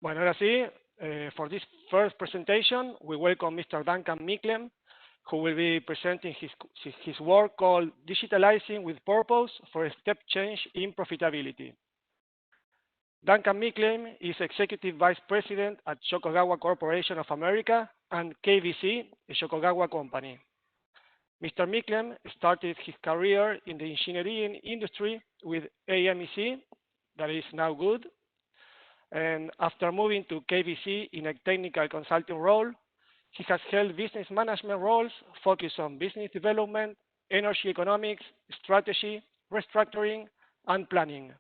Bueno, ahora sí, for this first presentation, we welcome Mr. Duncan Micklem, who will be presenting his work called Digitalizing with Purpose for a Step Change in Profitability. Duncan Micklem is Executive Vice President at Yokogawa Corporation of America and KBC, a Yokogawa company. Mr. Micklem started his career in the engineering industry with AMEC, that is now good, and after moving to KBC in a technical consulting role, he has held business management roles focused on business development, energy economics, strategy, restructuring, and planning.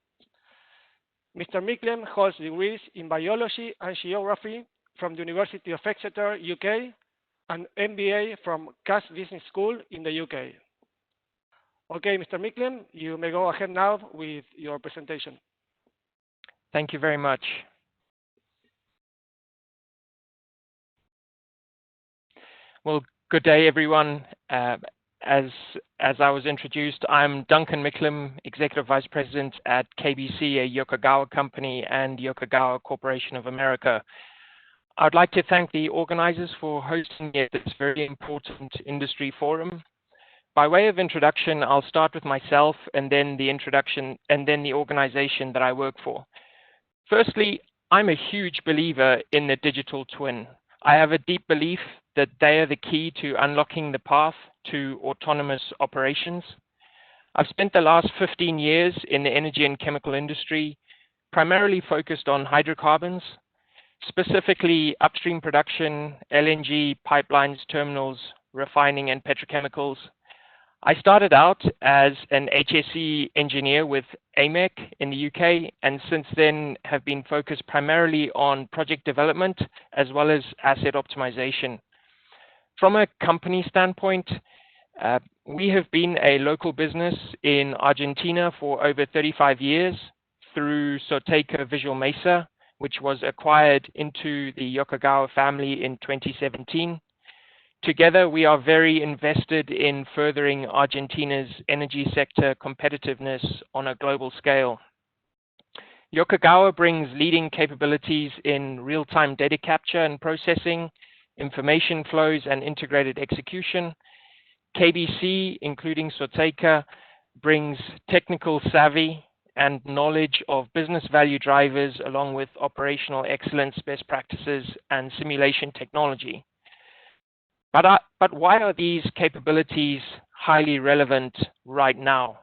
Mr. Micklem holds degrees in biology and geography from the University of Exeter, UK, and MBA from Cass Business School in the UK. Okay, Mr. Micklem, you may go ahead now with your presentation. Thank you very much. Well, good day, everyone. As I was introduced, I'm Duncan Micklem, Executive Vice President at KBC, a Yokogawa company, and Yokogawa Corporation of America. I'd like to thank the organizers for hosting me at this very important industry forum. By way of introduction, I'll start with myself and then the introduction and then the organization that I work for. Firstly, I'm a huge believer in the digital twin. I have a deep belief that they are the key to unlocking the path to autonomous operations. I've spent the last 15 years in the energy and chemical industry, primarily focused on hydrocarbons, specifically upstream production, LNG, pipelines, terminals, refining, and petrochemicals. I started out as an HSE engineer with AMEC in the UK, and since then have been focused primarily on project development as well as asset optimization. From a company standpoint, we have been a local business in Argentina for over 35 years through Soteca Visual Mesa, which was acquired into the Yokogawa family in 2017. Together, we are very invested in furthering Argentina's energy sector competitiveness on a global scale. Yokogawa brings leading capabilities in real-time data capture and processing, information flows, and integrated execution. KBC, including Soteca, brings technical savvy and knowledge of business value drivers along with operational excellence, best practices, and simulation technology. But why are these capabilities highly relevant right now?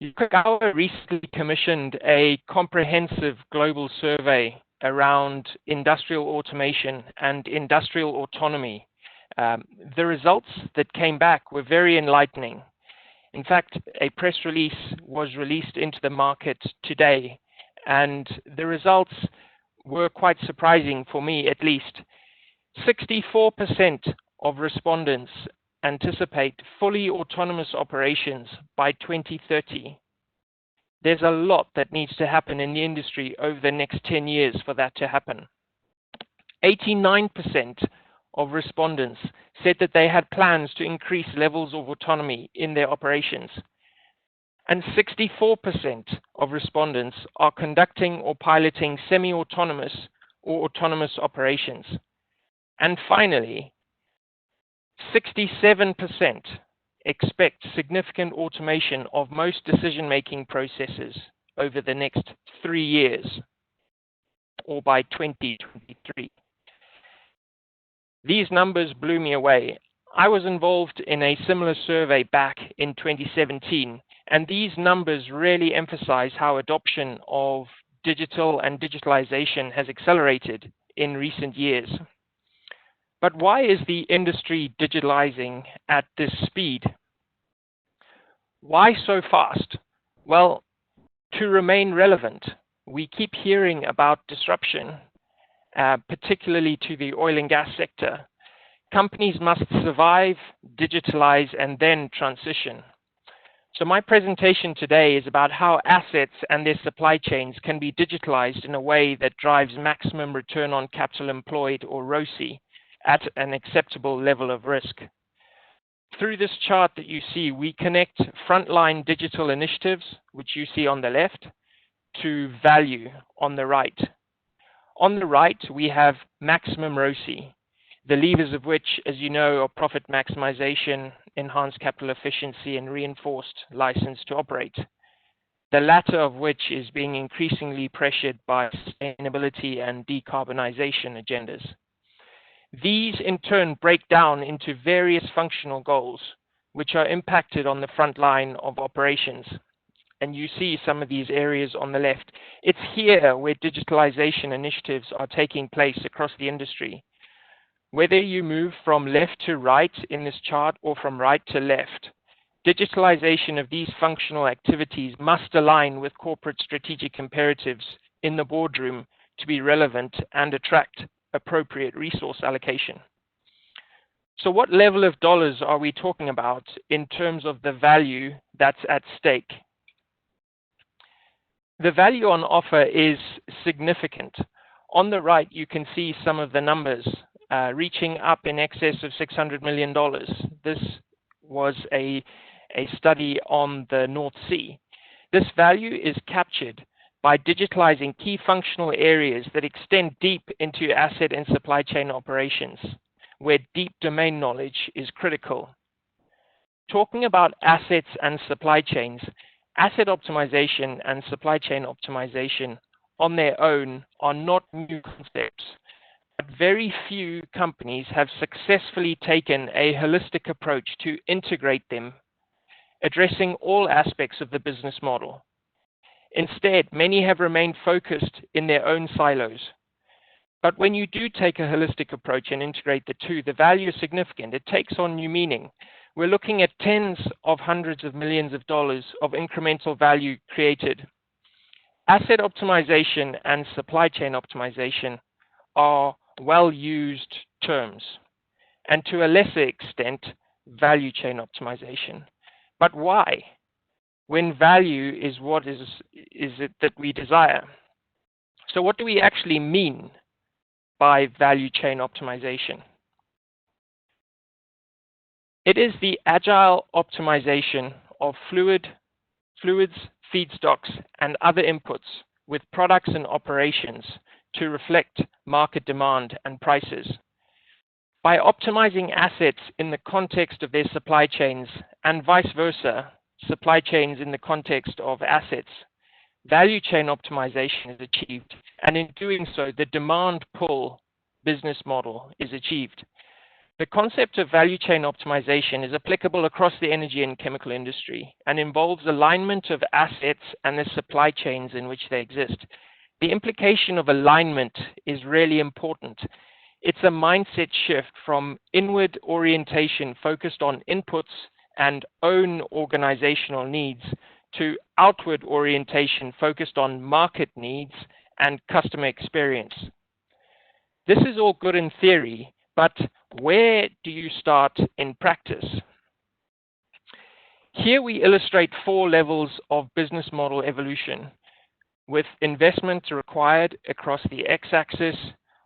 Yokogawa recently commissioned a comprehensive global survey around industrial automation and industrial autonomy. The results that came back were very enlightening. In fact, a press release was released into the market today, and the results were quite surprising for me, at least. 64% of respondents anticipate fully autonomous operations by 2030. There's a lot that needs to happen in the industry over the next 10 years for that to happen. 89% of respondents said that they had plans to increase levels of autonomy in their operations. And 64% of respondents are conducting or piloting semi-autonomous or autonomous operations. And finally, 67% expect significant automation of most decision-making processes over the next 3 years or by 2023. These numbers blew me away. I was involved in a similar survey back in 2017, and these numbers really emphasize how adoption of digital and digitalization has accelerated in recent years. But why is the industry digitalizing at this speed? Why so fast? Well, to remain relevant, we keep hearing about disruption, particularly to the oil and gas sector. Companies must survive, digitalize, and then transition. So my presentation today is about how assets and their supply chains can be digitalized in a way that drives maximum return on capital employed, or ROCE, at an acceptable level of risk. Through this chart that you see, we connect frontline digital initiatives, which you see on the left, to value on the right. On the right, we have maximum ROCE, the levers of which, as you know, are profit maximization, enhanced capital efficiency, and reinforced license to operate. The latter of which is being increasingly pressured by sustainability and decarbonization agendas. These, in turn, break down into various functional goals, which are impacted on the front line of operations. And you see some of these areas on the left. It's here where digitalization initiatives are taking place across the industry. Whether you move from left to right in this chart or from right to left, digitalization of these functional activities must align with corporate strategic imperatives in the boardroom to be relevant and attract appropriate resource allocation. So what level of dollars are we talking about in terms of the value that's at stake? The value on offer is significant. On the right, you can see some of the numbers reaching up in excess of $600 million. This was a study on the North Sea. This value is captured by digitalizing key functional areas that extend deep into asset and supply chain operations, where deep domain knowledge is critical. Talking about assets and supply chains, asset optimization and supply chain optimization on their own are not new concepts, but very few companies have successfully taken a holistic approach to integrate them, addressing all aspects of the business model. Instead, many have remained focused in their own silos. But when you do take a holistic approach and integrate the two, the value is significant. It takes on new meaning. We're looking at tens of hundreds of millions of dollars of incremental value created. Asset optimization and supply chain optimization are well-used terms, and to a lesser extent, value chain optimization. But why? When value is what is it that we desire? So what do we actually mean by value chain optimization? It is the agile optimization of fluids, feedstocks, and other inputs with products and operations to reflect market demand and prices. By optimizing assets in the context of their supply chains and vice versa, supply chains in the context of assets, value chain optimization is achieved, and in doing so, the demand pull business model is achieved. The concept of value chain optimization is applicable across the energy and chemical industry and involves alignment of assets and the supply chains in which they exist. The implication of alignment is really important. It's a mindset shift from inward orientation focused on inputs and own organizational needs to outward orientation focused on market needs and customer experience. This is all good in theory, but where do you start in practice? Here we illustrate 4 levels of business model evolution, with investment required across the x-axis,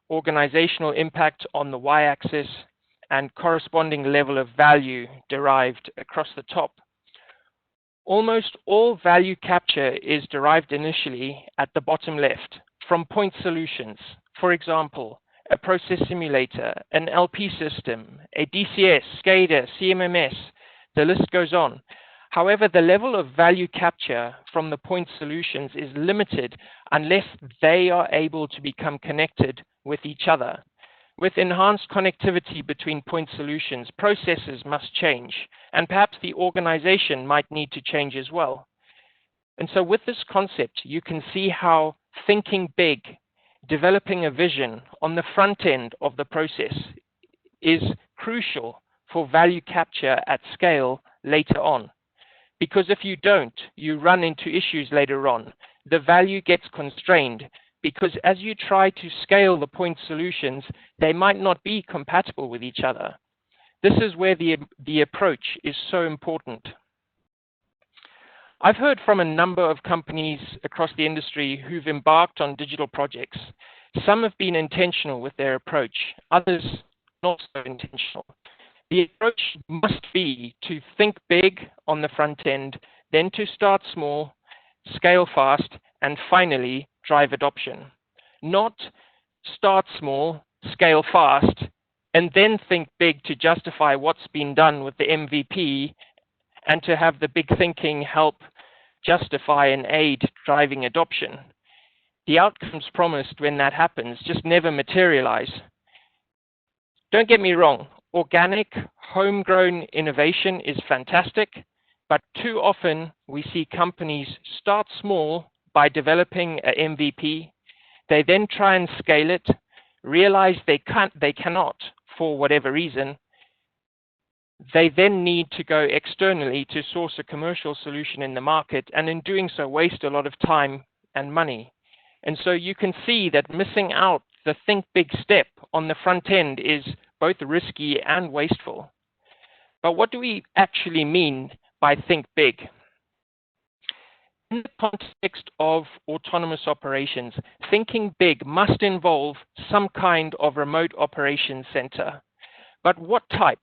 organizational impact on the y-axis, and corresponding level of value derived across the top. Almost all value capture is derived initially at the bottom left from point solutions. For example, a process simulator, an LP system, a DCS, SCADA, CMMS, the list goes on. However, the level of value capture from the point solutions is limited unless they are able to become connected with each other. With enhanced connectivity between point solutions, processes must change, and perhaps the organization might need to change as well. And so with this concept, you can see how thinking big, developing a vision on the front end of the process is crucial for value capture at scale later on. Because if you don't, you run into issues later on. The value gets constrained because as you try to scale the point solutions, they might not be compatible with each other. This is where the approach is so important. I've heard from a number of companies across the industry who've embarked on digital projects. Some have been intentional with their approach, others not so intentional. The approach must be to think big on the front end, then to start small, scale fast, and finally, drive adoption. Not start small, scale fast, and then think big to justify what's been done with the MVP and to have the big thinking help justify and aid driving adoption. The outcomes promised when that happens just never materialize. Don't get me wrong, organic, homegrown innovation is fantastic, but too often we see companies start small by developing an MVP. They then try and scale it, realize they cannot for whatever reason. They then need to go externally to source a commercial solution in the market, and in doing so waste a lot of time and money. And so you can see that missing out the think big step on the front end is both risky and wasteful. But what do we actually mean by think big? In the context of autonomous operations, thinking big must involve some kind of remote operations center. But what type?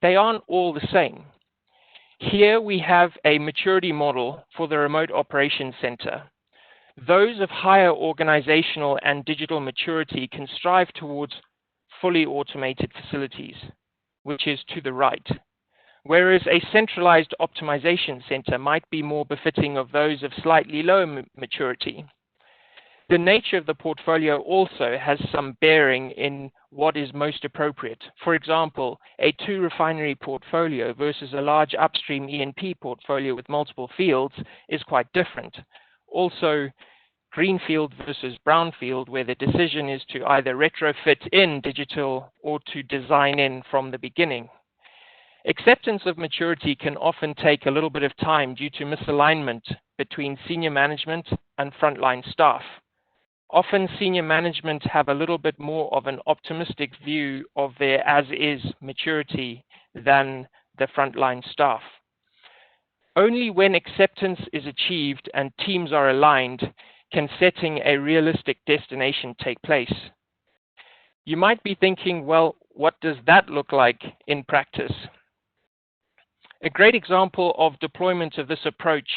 They aren't all the same. Here we have a maturity model for the remote operations center. Those of higher organizational and digital maturity can strive towards fully automated facilities, which is to the right, whereas a centralized optimization center might be more befitting of those of slightly lower maturity. The nature of the portfolio also has some bearing in what is most appropriate. For example, a 2-refinery portfolio versus a large upstream E&P portfolio with multiple fields is quite different. Also, greenfield versus brownfield, where the decision is to either retrofit in digital or to design in from the beginning. Acceptance of maturity can often take a little bit of time due to misalignment between senior management and frontline staff. Often senior management have a little bit more of an optimistic view of their as-is maturity than the frontline staff. Only when acceptance is achieved and teams are aligned can setting a realistic destination take place. You might be thinking, well, what does that look like in practice? A great example of deployment of this approach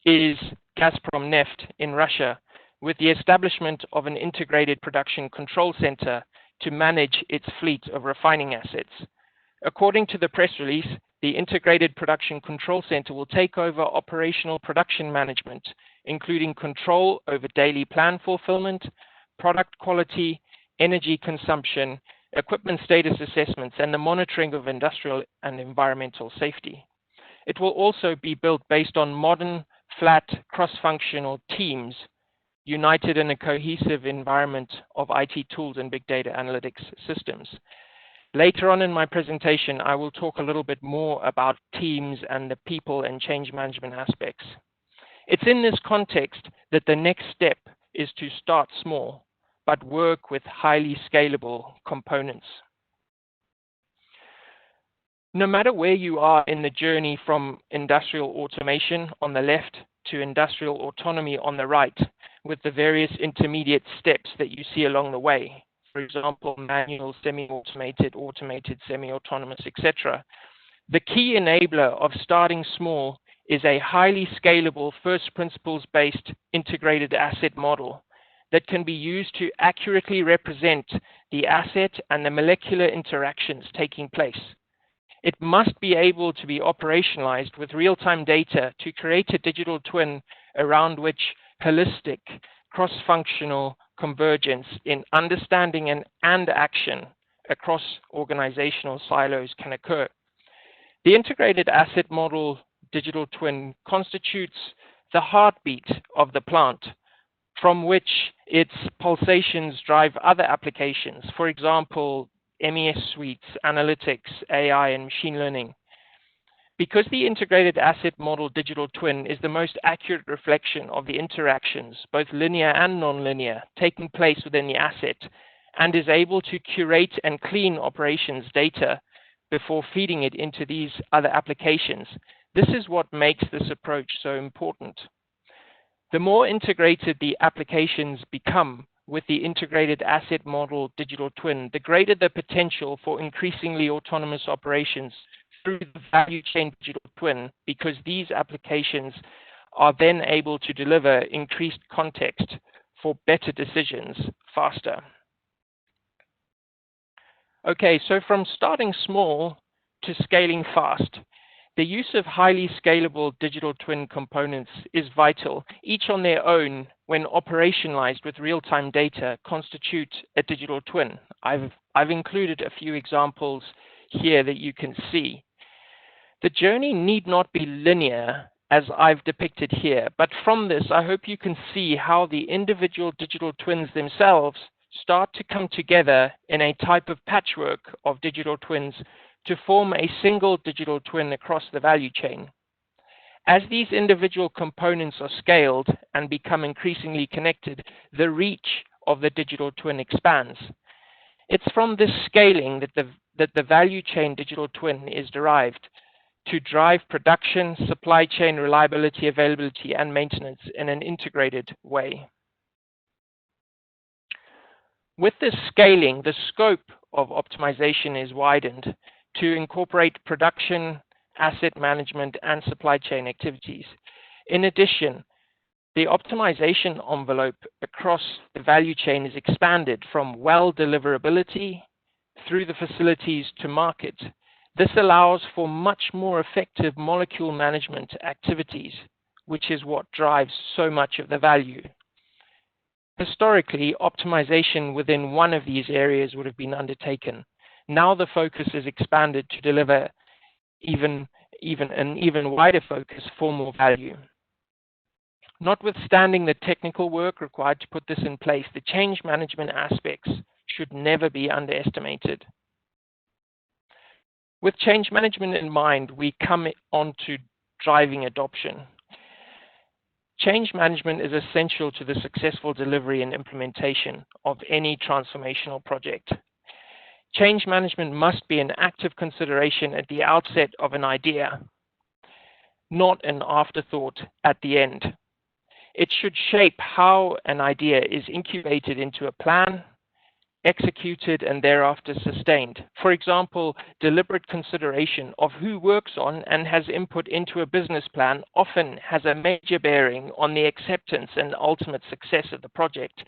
is Gazprom Neft in Russia, with the establishment of an integrated production control center to manage its fleet of refining assets. According to the press release, the integrated production control center will take over operational production management, including control over daily plan fulfillment, product quality, energy consumption, equipment status assessments, and the monitoring of industrial and environmental safety. It will also be built based on modern, flat, cross-functional teams united in a cohesive environment of IT tools and big data analytics systems. Later on in my presentation, I will talk a little bit more about teams and the people and change management aspects. It's in this context that the next step is to start small, but work with highly scalable components. No matter where you are in the journey from industrial automation on the left to industrial autonomy on the right, with the various intermediate steps that you see along the way, for example, manual, semi-automated, automated, semi-autonomous, etc. The key enabler of starting small is a highly scalable, first principles-based integrated asset model that can be used to accurately represent the asset and the molecular interactions taking place. It must be able to be operationalized with real-time data to create a digital twin around which holistic, cross-functional convergence in understanding and action across organizational silos can occur. The integrated asset model digital twin constitutes the heartbeat of the plant, from which its pulsations drive other applications, for example, MES suites, analytics, AI, and machine learning. Because the integrated asset model digital twin is the most accurate reflection of the interactions, both linear and nonlinear, taking place within the asset, and is able to curate and clean operations data before feeding it into these other applications, this is what makes this approach so important. The more integrated the applications become with the integrated asset model digital twin, the greater the potential for increasingly autonomous operations through the value chain digital twin, because these applications are then able to deliver increased context for better decisions faster. Okay, so from starting small to scaling fast, the use of highly scalable digital twin components is vital. Each on their own, when operationalized with real-time data, constitute a digital twin. I've included a few examples here that you can see. The journey need not be linear, as I've depicted here, but from this, I hope you can see how the individual digital twins themselves start to come together in a type of patchwork of digital twins to form a single digital twin across the value chain. As these individual components are scaled and become increasingly connected, the reach of the digital twin expands. It's from this scaling that the value chain digital twin is derived to drive production, supply chain reliability, availability, and maintenance in an integrated way. With this scaling, the scope of optimization is widened to incorporate production, asset management, and supply chain activities. In addition, the optimization envelope across the value chain is expanded from well deliverability through the facilities to market. This allows for much more effective molecule management activities, which is what drives so much of the value. Historically, optimization within one of these areas would have been undertaken. Now the focus is expanded to deliver an even wider focus for more value. Notwithstanding the technical work required to put this in place, the change management aspects should never be underestimated. With change management in mind, we come on to driving adoption. Change management is essential to the successful delivery and implementation of any transformational project. Change management must be an active consideration at the outset of an idea, not an afterthought at the end. It should shape how an idea is incubated into a plan, executed, and thereafter sustained. For example, deliberate consideration of who works on and has input into a business plan often has a major bearing on the acceptance and ultimate success of the project.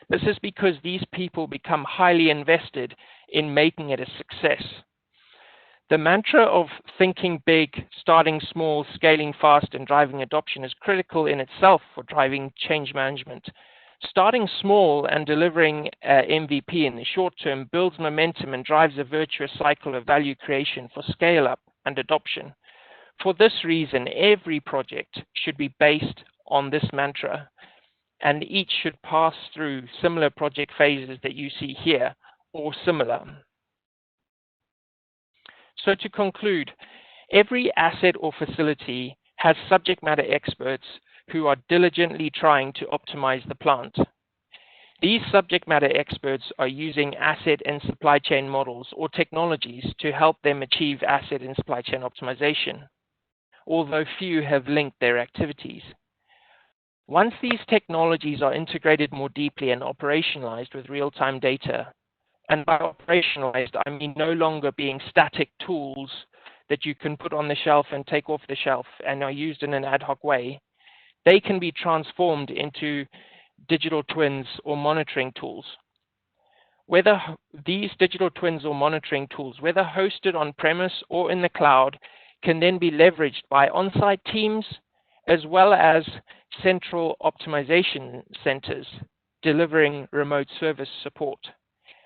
This is because these people become highly invested in making it a success. The mantra of thinking big, starting small, scaling fast, and driving adoption is critical in itself for driving change management. Starting small and delivering MVP in the short term builds momentum and drives a virtuous cycle of value creation for scale-up and adoption. For this reason, every project should be based on this mantra, and each should pass through similar project phases that you see here, or similar. So to conclude, every asset or facility has subject matter experts who are diligently trying to optimize the plant. These subject matter experts are using asset and supply chain models or technologies to help them achieve asset and supply chain optimization, although few have linked their activities. Once these technologies are integrated more deeply and operationalized with real-time data, and by operationalized, I mean no longer being static tools that you can put on the shelf and take off the shelf and are used in an ad hoc way, they can be transformed into digital twins or monitoring tools. Whether these digital twins or monitoring tools, whether hosted on premise or in the cloud, can then be leveraged by on-site teams as well as central optimization centers delivering remote service support.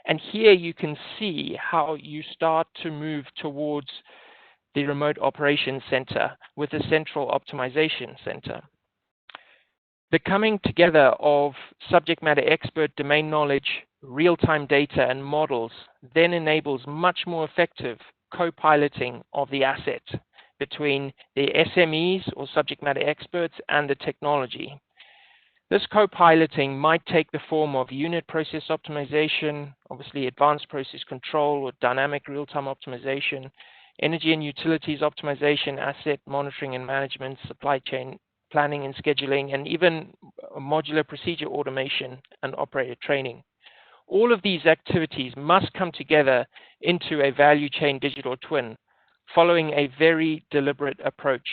And here you can see how you start to move towards the remote operations center with a central optimization center. The coming together of subject matter expert domain knowledge, real-time data, and models then enables much more effective co-piloting of the asset between the SMEs or subject matter experts and the technology. This co-piloting might take the form of unit process optimization, obviously advanced process control or dynamic real-time optimization, energy and utilities optimization, asset monitoring and management, supply chain planning and scheduling, and even modular procedure automation and operator training. All of these activities must come together into a value chain digital twin, following a very deliberate approach.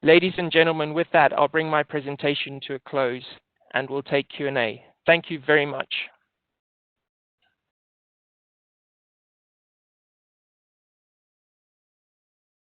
Ladies and gentlemen, with that, I'll bring my presentation to a close and we'll take Q&A. Thank you very much.